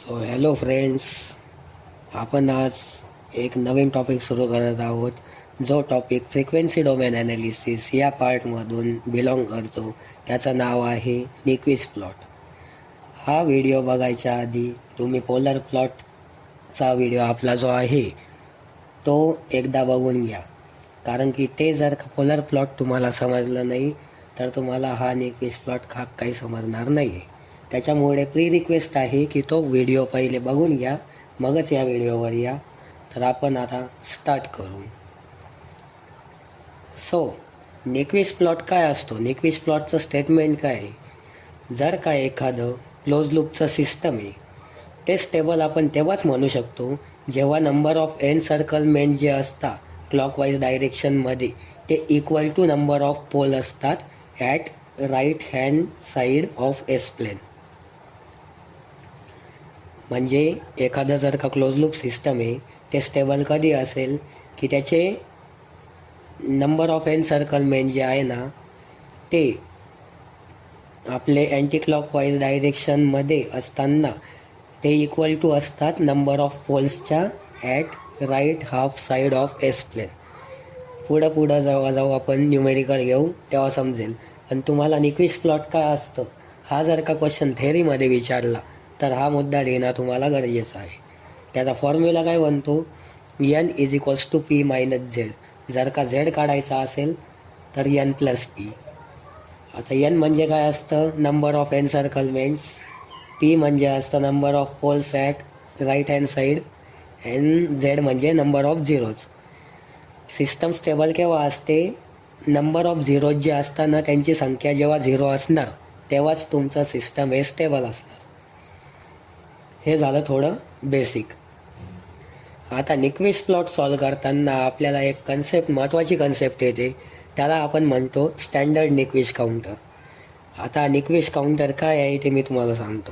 So hello friends, आपण आज एक नवीन टॉपिक सुरू करत आहोत. जो टॉपिक फ्रिक्वेन्सी डोमेन ॲनालिसिस या पार्टमधून बिलॉंग करतो. त्याचं नाव आहे निक्विस्ट प्लॉट. हा व्हिडिओ बघायच्या आधी तुम्ही पोलर प्लॉटचा व्हिडिओ आपला जो आहे तो एकदा बघून घ्या, कारण की ते जर पोलर प्लॉट तुम्हाला समजलं नाही तर तुम्हाला हा निक्विस्ट प्लॉट काही समजणार नाही आहे. त्याच्यामुळे प्री रिक्वेस्ट आहे की तो व्हिडिओ पहिले बघून घ्या, मगच या व्हिडिओवर या. तर आपण आता स्टार्ट करू. सो निक्विस्ट प्लॉट काय असतो? निक्विस्ट प्लॉटचं स्टेटमेंट काय आहे? जर का एखादं क्लोज लूपचं सिस्टम आहे ते स्टेबल आपण तेव्हाच म्हणू शकतो जेव्हा नंबर ऑफ एन सर्कलमेंट जे असतात क्लॉकवाईज डायरेक्शनमध्ये ते equal to number of pole असतात at right hand side of s plane. म्हणजे एखादं जर का क्लोज लूप सिस्टम आहे ते स्टेबल कधी असेल की त्याचे नंबर ऑफ एन सर्कलमेंट जे आहे ना ते आपले अँटी क्लॉकवाईज डायरेक्शनमध्ये असताना ते इक्वल टू असतात नंबर ऑफ पोल्सच्या at right half side of s plane. पुढं जेव्हा आपण न्यूमेरिकल घेऊ तेव्हा समजेल. पण तुम्हाला निक्विस्ट प्लॉट काय असतं हा जर का क्वेश्चन थेअरीमध्ये विचारला तर हा मुद्दा लिहिणं तुम्हाला गरजेचं आहे. त्याचा फॉर्म्युला काय बनतो? N is equals to P minus Z. जर का झेड काढायचा असेल तर एन प्लस पी. आता एन म्हणजे काय असतं? Number of encirclements. P म्हणजे असतं number of poles at right hand side. N Z म्हणजे number of zeros. System stable केव्हा असते? नंबर ऑफ झिरोज जे असतात ना त्यांची संख्या जेव्हा झिरो असणार तेव्हाच तुमचं सिस्टम हे स्टेबल असणार. हे झालं थोडं बेसिक. आता निक्विस्ट प्लॉट सॉल्व करताना आपल्याला एक महत्त्वाची कन्सेप्ट येते, त्याला आपण म्हणतो स्टँडर्ड निक्विस्ट काउंटर. आता निक्विस्ट काउंटर काय आहे ते मी तुम्हाला सांगतो.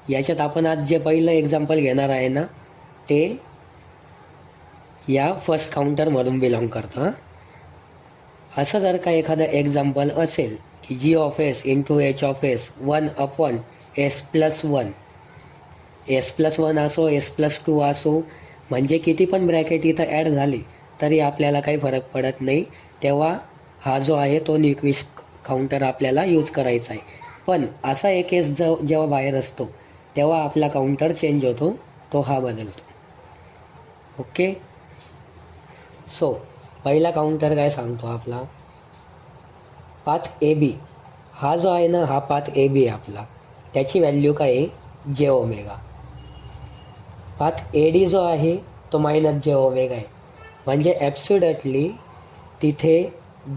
याच्यात आपण आज जे पहिलं एक्झाम्पल घेणार आहे ना ते या फर्स्ट काउंटरमधून बिलॉंग करतं. असं जर का एखादं एक्झाम्पल असेल की G of s into H of s 1/s+1, s+1 असो s+2 असो, म्हणजे किती पण ब्रॅकेट इथं ॲड झाली तरी आपल्याला काही फरक पडत नाही. तेव्हा हा जो आहे तो निक्विस्ट काउंटर आपल्याला यूज करायचा आहे. पण असा एक केस जेव्हा बाहेर असतो तेव्हा आपला काउंटर चेंज होतो, तो हा बदलतो. ओके. सो पहिला काउंटर काय सांगतो आपला? पाथ ए बी हा जो आहे ना हा पाथ ए बी आहे आपला. त्याची व्हॅल्यू काय आहे? जे ओमेगा. पाथ ए डी जो आहे तो मायनस जे ओमेगा आहे. म्हणजे ॲब्सोल्युटली तिथे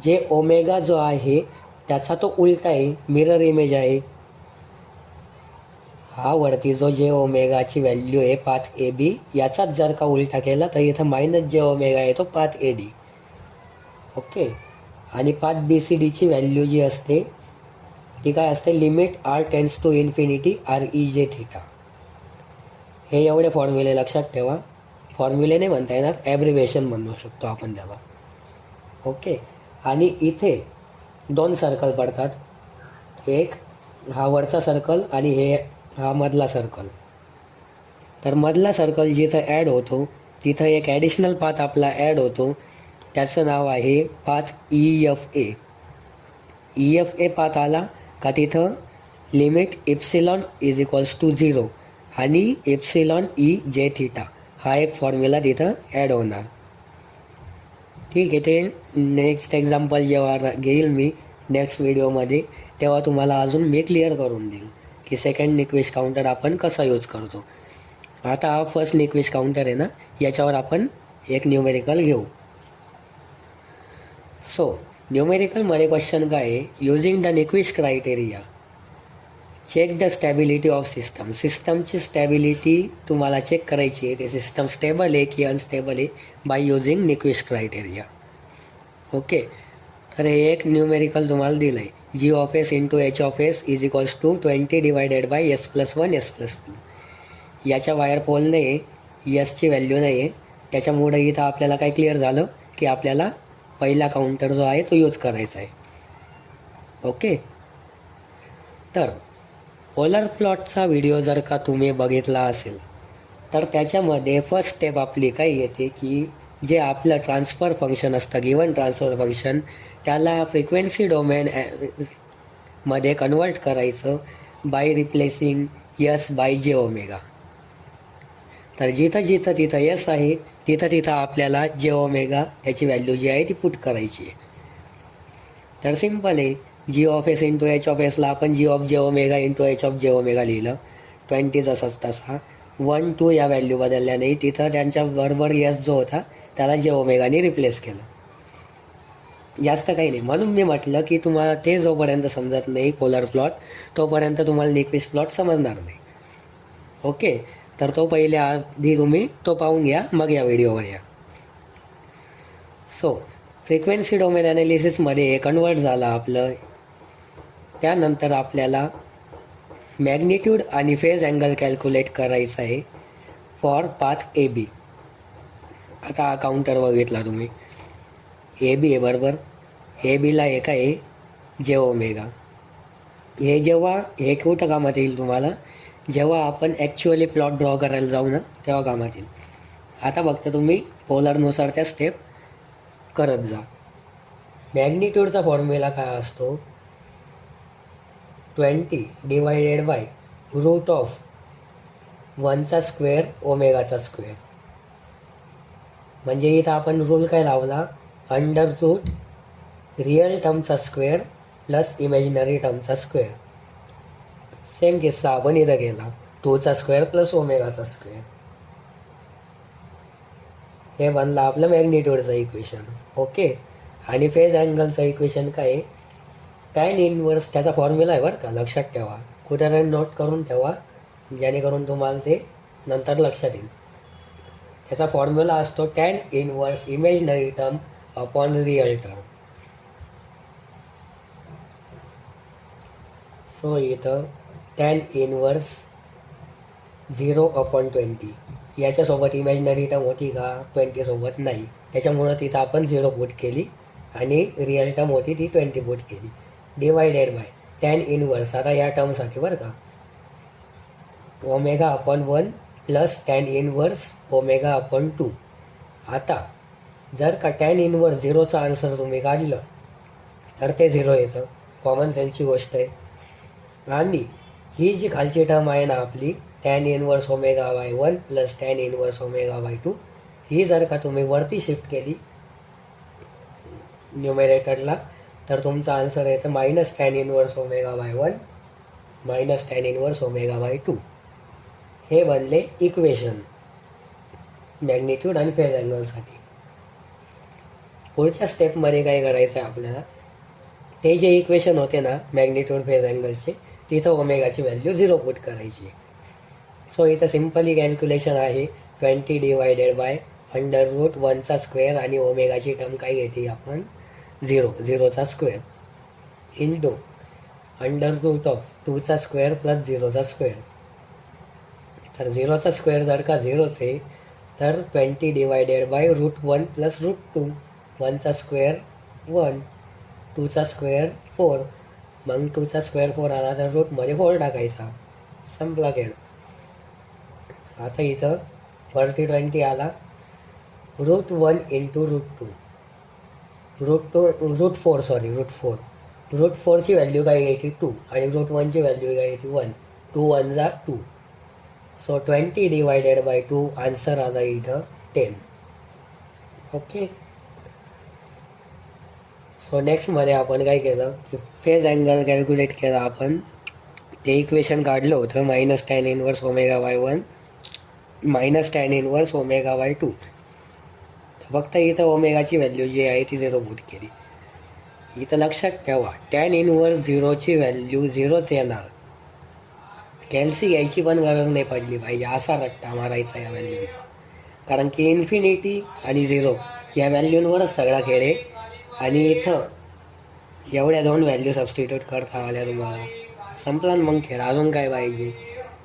जे ओमेगा जो आहे त्याचा तो उलटा आहे, मिरर इमेज आहे. हा वरती जो जे ओमेगाची व्हॅल्यू आहे पाथ ए बी याचाच जर का उलटा केला तर इथं मायनस जे ओमेगा आहे तो पाथ ए डी. ओके. आणि पाथ बी सी डीची व्हॅल्यू जी असते ती काय असते? Limit R tends to infinity R E जे थिटा. हे एवढे फॉर्म्युले लक्षात ठेवा. फॉर्म्युले नाही म्हणता येणार, ॲब्रिवेशन म्हणू शकतो आपण त्याला. ओके. आणि इथे दोन सर्कल पडतात, एक हा वरचा सर्कल आणि हा मधला सर्कल. तर मधला सर्कल जिथं ॲड होतो तिथं एक ॲडिशनल पाथ आपला ॲड होतो, त्याचं नाव आहे path E F A. E F A path आला का तिथं limit epsilon is equals to 0 आणि इप्सिलॉन ई जे थिटा हा एक फॉर्म्युला तिथं ॲड होणार. ठीक आहे. ते नेक्स्ट एक्झाम्पल जेव्हा घेईल मी नेक्स्ट व्हिडिओमध्ये तेव्हा तुम्हाला अजून मी क्लिअर करून देईल की सेकंड निक्विस्ट काउंटर आपण कसा यूज करतो. आता हा फर्स्ट निक्विस्ट काउंटर आहे ना, याच्यावर आपण एक न्यूमेरिकल घेऊ. सो न्यूमेरिकलमध्ये क्वेश्चन काय आहे? Using the Nyquist criteria check the stability of system. सिस्टमची स्टॅबिलिटी तुम्हाला चेक करायची आहे, ते सिस्टम स्टेबल आहे की अनस्टेबल आहे by using Nyquist criteria. Okay. तर हे एक न्यूमेरिकल तुम्हाला दिलं आहे. G of s into H of s is equals to 20 divided by s+1 s+2. याच्या वायर पोल नाही आहे, यसची व्हॅल्यू नाही आहे. त्याच्यामुळे इथं आपल्याला काय क्लिअर झालं की आपल्याला पहिला काउंटर जो आहे तो यूज करायचा आहे. ओके. तर पोलर प्लॉटचा व्हिडिओ जर का तुम्ही बघितला असेल तर त्याच्यामध्ये फर्स्ट स्टेप आपली काय येते की जे आपलं ट्रान्सफर फंक्शन असतं गिवन ट्रान्सफर फंक्शन त्याला फ्रिक्वेन्सी डोमेन मध्ये कन्वर्ट करायचं by replacing yes by J omega. तर जिथं जिथं तिथं यस आहे तिथं तिथं आपल्याला जे ओमेगा त्याची व्हॅल्यू जी आहे ती पुट करायची आहे. तर सिम्पल आहे, G of s into H of एसला आपण G of j omega into H of j omega लिहिलं. 20 जसाच तसा 1 2 या व्हॅल्यू बदलल्या नाही, तिथं त्यांच्या बरोबर यस जो होता त्याला जे ओमेगाने रिप्लेस केलं. जास्त काही नाही. म्हणून मी म्हटलं की तुम्हाला ते जोपर्यंत समजत नाही पोलर प्लॉट तोपर्यंत तुम्हाला निक्विस्ट प्लॉट समजणार नाही. ओके, तर तो पहिले आधी तुम्ही तो पाहून घ्या, मग या व्हिडिओवर या. सो फ्रिक्वेन्सी डोमेन ॲनालिसिसमध्ये हे कन्वर्ट झालं आपलं. त्यानंतर आपल्याला मॅग्निट्यूड आणि फेज अँगल कॅल्क्युलेट करायचं आहे फॉर पाथ ए बी. आता हा काउंटर बघितला तुम्ही, ए बी आहे बरोबर. ए बीला एक आहे जे ओमेगा. हे जेव्हा हे कुठं कामात येईल तुम्हाला, जेव्हा आपण ॲक्च्युअली प्लॉट ड्रॉ करायला जाऊ ना तेव्हा कामात येईल. आता फक्त तुम्ही पोलरनुसार त्या स्टेप करत जा. मॅग्निट्यूडचा फॉर्म्युला काय असतो, 20 डिवायडेड बाय रूट ऑफ 1चा स्क्वेअर ओमेगाचा स्क्वेअर. म्हणजे इथं आपण रूल काय लावला, अंडर रूट रिअल टर्मचा स्क्वेअर प्लस इमॅजिनरी टर्मचा स्क्वेअर. सेम किस्सा आपण इथं केला, 2चा स्क्वेअर प्लस ओमेगाचा स्क्वेअर. हे बनलं आपलं मॅग्निट्यूडचं इक्वेशन. ओके, आणि फेज अँगलचं इक्वेशन काय आहे, टॅन इनवर्स त्याचा फॉर्म्युला आहे बरं का, लक्षात ठेवा. कुठे नोट करून ठेवा जेणेकरून तुम्हाला ते नंतर लक्षात येईल. त्याचा फॉर्म्युला असतो tan inverse imaginary term upon real term. So इथं टॅन इनवर्स 0/20. याच्यासोबत इमॅजिनरी टर्म होती का 20 सोबत नाही, त्याच्यामुळं तिथं आपण 0 पुट केली आणि रिअल टर्म होती ती 20 पुट केली. डिवायडेड बाय टॅन इनवर्स, आता या टर्मसाठी बरं का, omega upon 1 plus tan inverse omega upon 2. आता जर का टॅन इनवर्स 0चा आन्सर तुम्ही काढलं तर ते 0 येतं, कॉमन सेन्सची गोष्ट आहे. आणि ही जी खालची टर्म आहे ना आपली tan inverse omega by 1 plus tan inverse omega by 2, ही जर का तुम्ही वरती शिफ्ट केली न्युमेरेटरला तर तुमचा आन्सर येतं minus tan inverse omega by 1 minus tan inverse omega by 2. हे बनले इक्वेशन मॅग्निट्यूड आणि फेज अँगलसाठी. पुढच्या स्टेपमध्ये काय करायचं आहे आपल्याला, ते जे इक्वेशन होते ना मॅग्निट्यूड फेज अँगलचे, तिथं ओमेगाची व्हॅल्यू 0 पुट करायची. सो इथं सिम्पली कॅल्क्युलेशन आहे 20 डिवायडेड बाय अंडर रूट 1चा स्क्वेअर आणि ओमेगाची टर्म काय घेते आपण 0चा square into under root of 2चा स्क्वेअर प्लस 0चा स्क्वेअर. तर 0चा स्क्वेअर जर का 0च आहे तर 20 divided by root 1 plus root 2. 1चा स्क्वेअर 1, 2चा स्क्वेअर 4, मग 2चा स्क्वेअर 4 आला तर रूटमध्ये 4 टाकायचा, संपला खेळ. आता इथं वरती 20 आला, रूट 1 इंटू रूट 2, रूट 4ची व्हॅल्यू काय घ्यायची 2 आणि रूट 1ची व्हॅल्यू काय घ्यायची 1. 2 1 जा 2. सो 20 डिवायडेड बाय 2 आन्सर आला इथं 10. ओके, सो नेक्स्टमध्ये आपण काय केलं की फेज अँगल कॅल्क्युलेट केला आपण. ते इक्वेशन काढलं होतं minus tan inverse omega by 1 minus tan inverse omega by 2. फक्त इथं ओमेगाची व्हॅल्यू जी आहे ती 0 पुट केली. इथं लक्षात ठेवा टॅन इनवर्स 0ची व्हॅल्यू 0च येणार, कॅल्सी यायची पण गरज नाही पडली पाहिजे असा रट्टा मारायचा या व्हॅल्यूचा. कारण की इन्फिनिटी आणि 0 या व्हॅल्यूंवरच सगळा खेळ आहे. आणि इथं एवढ्या 2 व्हॅल्यू सबस्टिट्यूट करता आल्या तुम्हाला, संपला मग खेळ. अजून काय पाहिजे.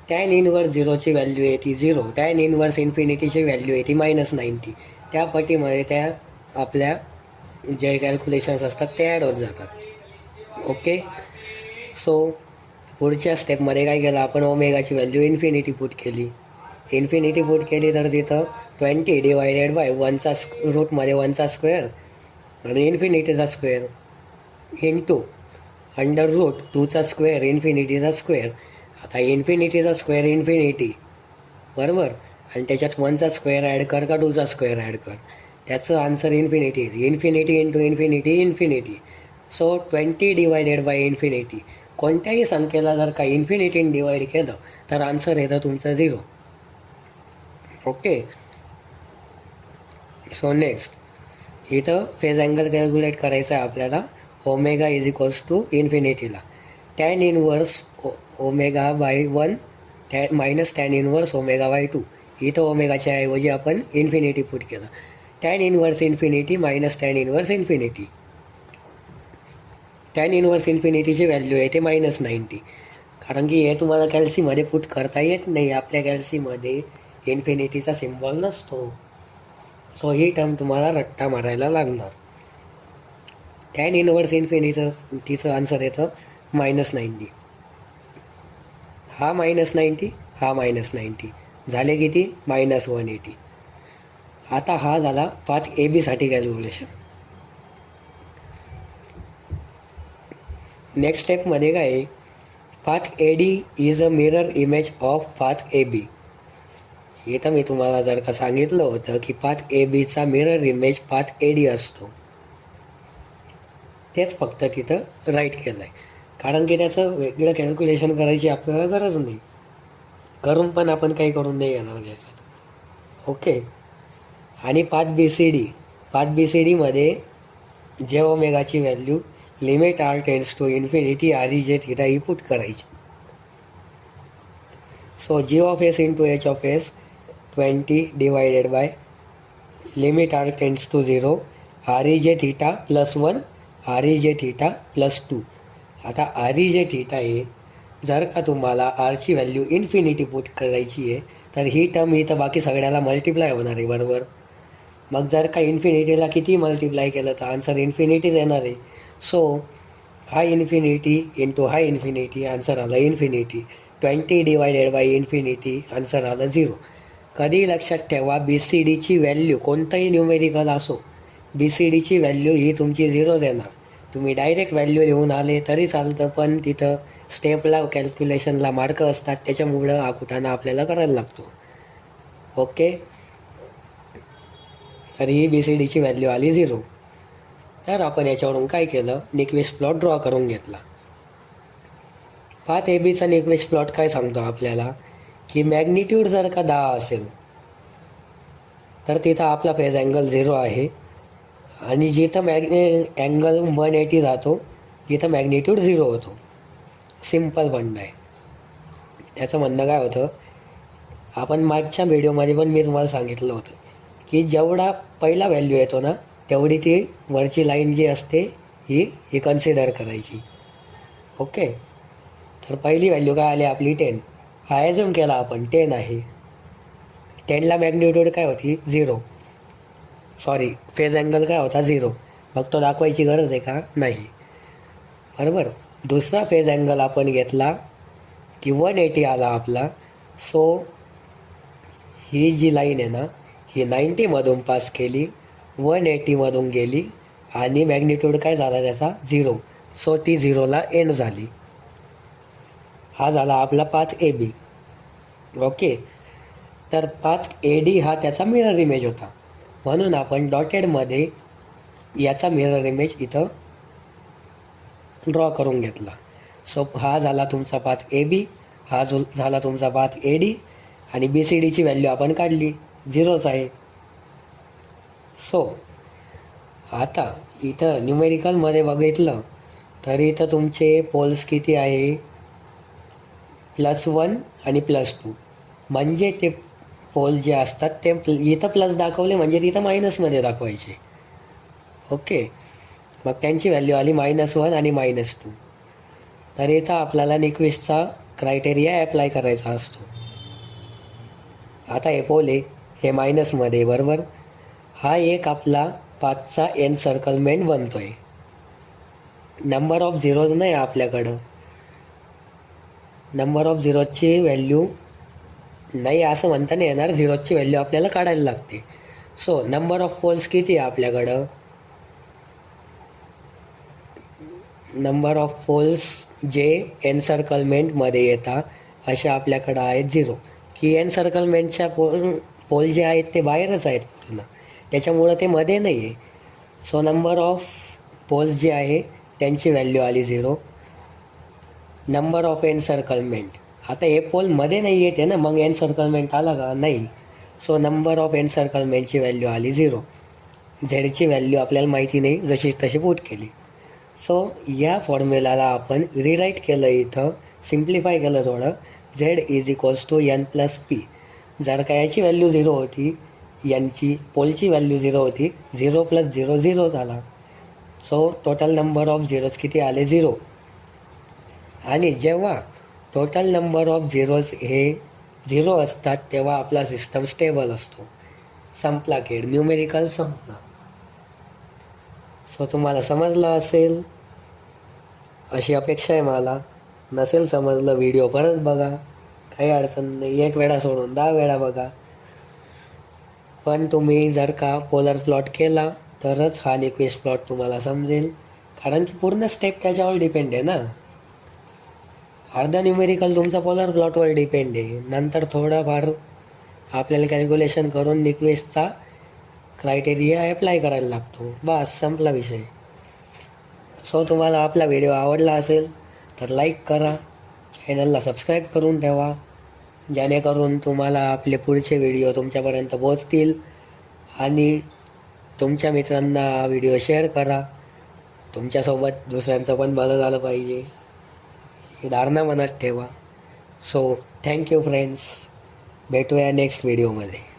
टॅन इनवर्स 0ची व्हॅल्यू आहे ती 0, टॅन इनवर्स इन्फिनिटीची व्हॅल्यू आहे ती -90. त्या पटीमध्ये त्या आपल्या जे कॅल्क्युलेशन्स असतात ते ॲड होत जातात. ओके, सो पुढच्या स्टेपमध्ये काय केलं आपण, ओमेगाची व्हॅल्यू इन्फिनिटी पुट केली. इन्फिनिटी पुट केली तर तिथं 20 डिवायडेड बाय 1चा रूटमध्ये 1चा स्क्वेअर आणि इन्फिनिटीचा स्क्वेअर इंटू अंडर रूट 2चा स्क्वेअर इन्फिनिटीचा स्क्वेअर. आता इन्फिनिटीचा स्क्वेअर इन्फिनिटी बरोबर, आणि त्याच्यात 1चा स्क्वेअर ॲड कर का 2चा स्क्वेअर ॲड कर, त्याचं answer infinity. Infinity into infinity infinity. So 20 divided by infinity. कोणत्याही संख्येला जर का इन्फिनिटीने डिवाईड केलं तर आन्सर येतं तुमचं 0. ओके. सो नेक्स्ट इथं फेज अँगल कॅल्क्युलेट करायचा आहे आपल्याला. ओमेगा इज इक्वल्स टू इन्फिनिटीला tan inverse omega by 1 minus tan inverse omega by 2. इथं ओमेगाच्या ऐवजी आपण इन्फिनिटी पुट केलं. Tan inverse infinity minus tan inverse infinity. Tan inverse इन्फिनिटीची व्हॅल्यू आहे ते -90, कारण की हे तुम्हाला कॅल्सीमध्ये पुट करता येत नाही. आपल्या कॅल्सीमध्ये इन्फिनिटीचा सिम्बॉल नसतो. सो ही टर्म तुम्हाला रट्टा मारायला लागणार. टॅन इनवर्स इन्फिनिटीचं आन्सर येतं -90. हा -90, हा -90 झाले किती, -180. आता हा झाला पाथ ए बीसाठी कॅल्क्युलेशन. नेक्स्ट स्टेपमध्ये काय आहे, path A D is a mirror image of path A B. इथं मी तुम्हाला जर का सांगितलं होतं की पाथ ए बीचा mirror image path A D असतो, तेच फक्त तिथं राईट केलं आहे, कारण की त्याचं वेगळं कॅल्क्युलेशन करायची आपल्याला गरज नाही. करून पण आपण काही करून नाही येणार त्याच्यात. ओके. आणि पाथ बी सी डीमध्ये जे ओमेगाची value limit R tends to infinity R E जे थिटा ही पुट करायची. So G of s into H of s 20 divided by limit R tends to 0 r E जे थिटा +1 आर ई जे theta +2. आता R E जे theta आहे, जर का तुम्हाला आरची व्हॅल्यू इन्फिनिटी पुट करायची आहे तर ही टर्म इथं बाकी सगळ्याला मल्टिप्लाय होणार आहे बरोबर. मग जर का इन्फिनिटीला किती मल्टिप्लाय केलं तर आन्सर इन्फिनिटीच येणार आहे. सो हा इन्फिनिटी इंटू हा इन्फिनिटी, आन्सर आला infinity. 20 divided by infinity, answer आलं 0. कधी लक्षात ठेवा, बी सी डीची व्हॅल्यू कोणताही न्यूमेरिकल असो, बी सी डीची व्हॅल्यू ही तुमची 0 येणार. तुम्ही डायरेक्ट व्हॅल्यू लिहून आले तरी चालतं, पण तिथं स्टेपला कॅल्क्युलेशनला मार्क असतात, त्याच्यामुळं आकुटाना आपल्याला करायला लागतो. ओके. तर ही बी सी डीची व्हॅल्यू आली 0. तर आपण याच्यावरून काय केलं, निक्विस्ट प्लॉट ड्रॉ करून घेतला. पाथ ए बीचा निक्विस्ट प्लॉट काय सांगतो आपल्याला की मॅग्निट्यूड जर का 10 असेल तर तिथं आपला फेज अँगल 0 आहे, आणि जिथं अँगल 180 जातो तिथं मॅग्निट्यूड 0 होतो. सिम्पल म्हणणं आहे. त्याचं म्हणणं काय होतं, आपण मागच्या व्हिडिओमध्ये पण मी तुम्हाला सांगितलं होतं की जेवढा पहिला व्हॅल्यू येतो ना तेवढी ती वरची लाईन जी असते ही कन्सिडर करायची. ओके. तर पहिली व्हॅल्यू काय आली आपली 10. हा ॲझ्युम केला आपण 10 आहे. 10ला मॅग्निट्यूड काय होती 0, सॉरी फेज अँगल काय होता 0. मग तो दाखवायची गरज आहे का, नाही बरोबर. दुसरा फेज अँगल आपण घेतला की 180 आला आपला. सो ही जी लाईन आहे ना ही 90मधून पास केली, 180मधून गेली, आणि मॅग्निट्यूड काय झाला त्याचा 0. सो ती 0ला एंड झाली. हा झाला आपला पाथ ए बी. ओके. तर पाथ ए डी हा त्याचा मिरर इमेज होता, म्हणून आपण डॉटेडमध्ये याचा मिरर इमेज इथं ड्रॉ करून घेतला. सो हा झाला तुमचा पाथ ए बी, हा जो झाला तुमचा पाथ ए डी, आणि बी सी डीची व्हॅल्यू आपण काढली 0च आहे. सो आता इथं न्यूमेरिकलमध्ये बघितलं तर इथं तुमचे पोल्स किती आहे, +1 आणि +2. म्हणजे ते पोल जे असतात ते इथं प्लस दाखवले म्हणजे तिथं मायनसमध्ये दाखवायचे. ओके. मग त्यांची व्हॅल्यू आली -1 आणि -2. तर इथं आपल्याला निक्विस्टचा क्रायटेरिया ॲप्लाय करायचा असतो. आता हे पोल आहे हे मायनसमध्ये बरोबर. हा एक आपला पाथचा एन सर्कलमेंट बनतो आहे. नंबर ऑफ झिरोज नाही आपल्याकडं, नंबर ऑफ झिरोजची व्हॅल्यू नाही असं म्हणता नाही येणार, झिरोजची व्हॅल्यू आपल्याला काढायला लागते. सो नंबर ऑफ पोल्स किती आहे आपल्याकडं? नंबर ऑफ पोल्स जे एनसर्कलमेंटमध्ये येतात असे आपल्याकडं आहेत 0, की एनसर्कलमेंटच्या पोल जे आहेत ते बाहेरच आहेत पूर्ण, त्याच्यामुळं ते मध्ये नाही आहे. सो नंबर ऑफ पोल्स जे आहे त्यांची व्हॅल्यू आली 0. नंबर ऑफ एनसर्कलमेंट, आता हे पोल मध्ये नाही येते ना, मग एनसर्कलमेंट आला का? नाही. सो नंबर ऑफ एनसर्कलमेंटची व्हॅल्यू आली 0. झेडची व्हॅल्यू आपल्याला माहिती नाही, जशी तशी पुट केली. सो या फॉर्म्युलाला आपण रिराईट केलं, इथं सिम्प्लिफाय केलं थोडं. Z is equals to N plus P. जर का याची व्हॅल्यू 0 होती, यांची पोलची व्हॅल्यू 0 होती, 0 प्लस 0 0 झाला. So total number of zeros किती आले? 0. आणि जेव्हा टोटल नंबर ऑफ झिरोज हे 0 असतात तेव्हा आपला सिस्टम स्टेबल असतो. संपला खेळ, न्यूमेरिकल संपला. सो तुम्हाला समजलं असेल अशी अपेक्षा आहे मला. नसेल समजलं, व्हिडिओ परत बघा, काही अडचण नाही. 1 वेळा सोडून 10 वेळा बघा. पण तुम्ही जर का पोलर प्लॉट केला तरच हा निक्विस्ट प्लॉट तुम्हाला समजेल, कारण की पूर्ण स्टेप त्याच्यावर डिपेंड आहे ना. अर्धा न्यूमेरिकल तुमचा पोलर प्लॉटवर डिपेंड आहे. नंतर थोडंफार आपल्याला कॅल्क्युलेशन करून निक्विस्टचा क्रायटेरिया अप्लाय करायला लागतो. बस संपला विषय. सो तुम्हाला आपला व्हिडिओ आवडला असेल तर लाईक करा, चॅनलला सबस्क्राईब करून ठेवा, जेणेकरून तुम्हाला आपले पुढचे व्हिडिओ तुमच्यापर्यंत पोहोचतील. आणि तुमच्या मित्रांना व्हिडिओ शेअर करा. तुमच्यासोबत दुसऱ्यांचं पण भलं झालं पाहिजे, ही धारणा मनात ठेवा. सो थँक्यू फ्रेंड्स, भेटूया नेक्स्ट व्हिडिओमध्ये.